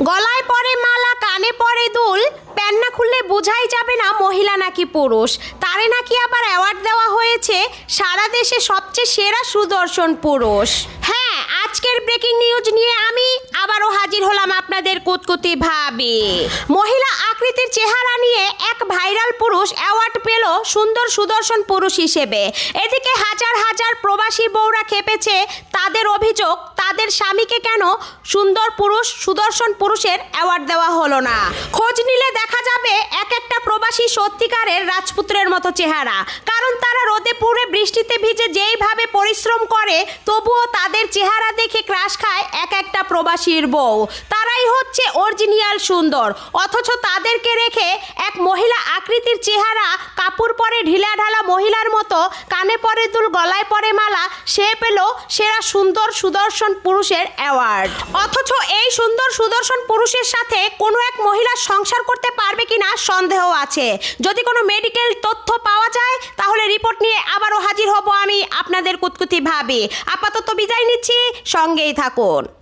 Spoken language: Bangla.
গলায় পরে মালা, কানে পরে দুল, প্যান না খুললে বোঝাই যাবে না মহিলা নাকি পুরুষ। তারে নাকি আবার অ্যাওয়ার্ড দেওয়া হয়েছে সারা দেশে সবচেয়ে সেরা সুদর্শন পুরুষ। হ্যাঁ, আজকের ব্রেকিং নিউজ নিয়ে আমি আবারও হাজির হলাম আপনাদের কুতকুতি ভাবে। মহিলা আকৃতির চেহারা নিয়ে এক ভাইরাল পুরুষ অ্যাওয়ার্ড পেল সুন্দর সুদর্শন পুরুষ হিসেবে। এদিকে হাজার হাজার প্রবাসী বউরা খেপেছে। তাদের অভিযোগ, তাদের স্বামীকে কেন সুন্দর পুরুষ, সুদর্শন পুরুষের অ্যাওয়ার্ড দেওয়া হলো না। খোঁজ নিলে দেখা যাবে এক একটা প্রবাসী সত্যিকারের রাজপুত্রের মতো চেহারা। কারণ তারা রোদে পুড়ে বৃষ্টিতে ভিজে যেইভাবে পরিশ্রম করে, তবুও তাদের চেহারা দেখে ক্রাশ খায় এক একটা প্রবাসীর বউ। তারাই হচ্ছে অরিজিনাল সুন্দর, অথচ তাদেরকে রেখে এক মহিলা আকৃতির চেহারা, কাপড় পরে ঢিলাঢালা মহিলার মতো, কানে পরে দুল, গলায় পরে মালা, সে পেল সেরা সুন্দর সুদর্শন পুরুষের অ্যাওয়ার্ড। অথচ এই সুন্দর সুদর্শন পুরুষের সাথে কোনো এক মহিলা সংসার করতে পারবে কিনা সন্দেহ আছে। যদি কোনো মেডিকেল তথ্য পাওয়া যায় তাহলে রিপোর্ট নিয়ে আবারও হাজির হব আমি আপনাদের কুতকুতি ভাবে। আপাতত বিদায় নিচ্ছি, সঙ্গেই থাকুন।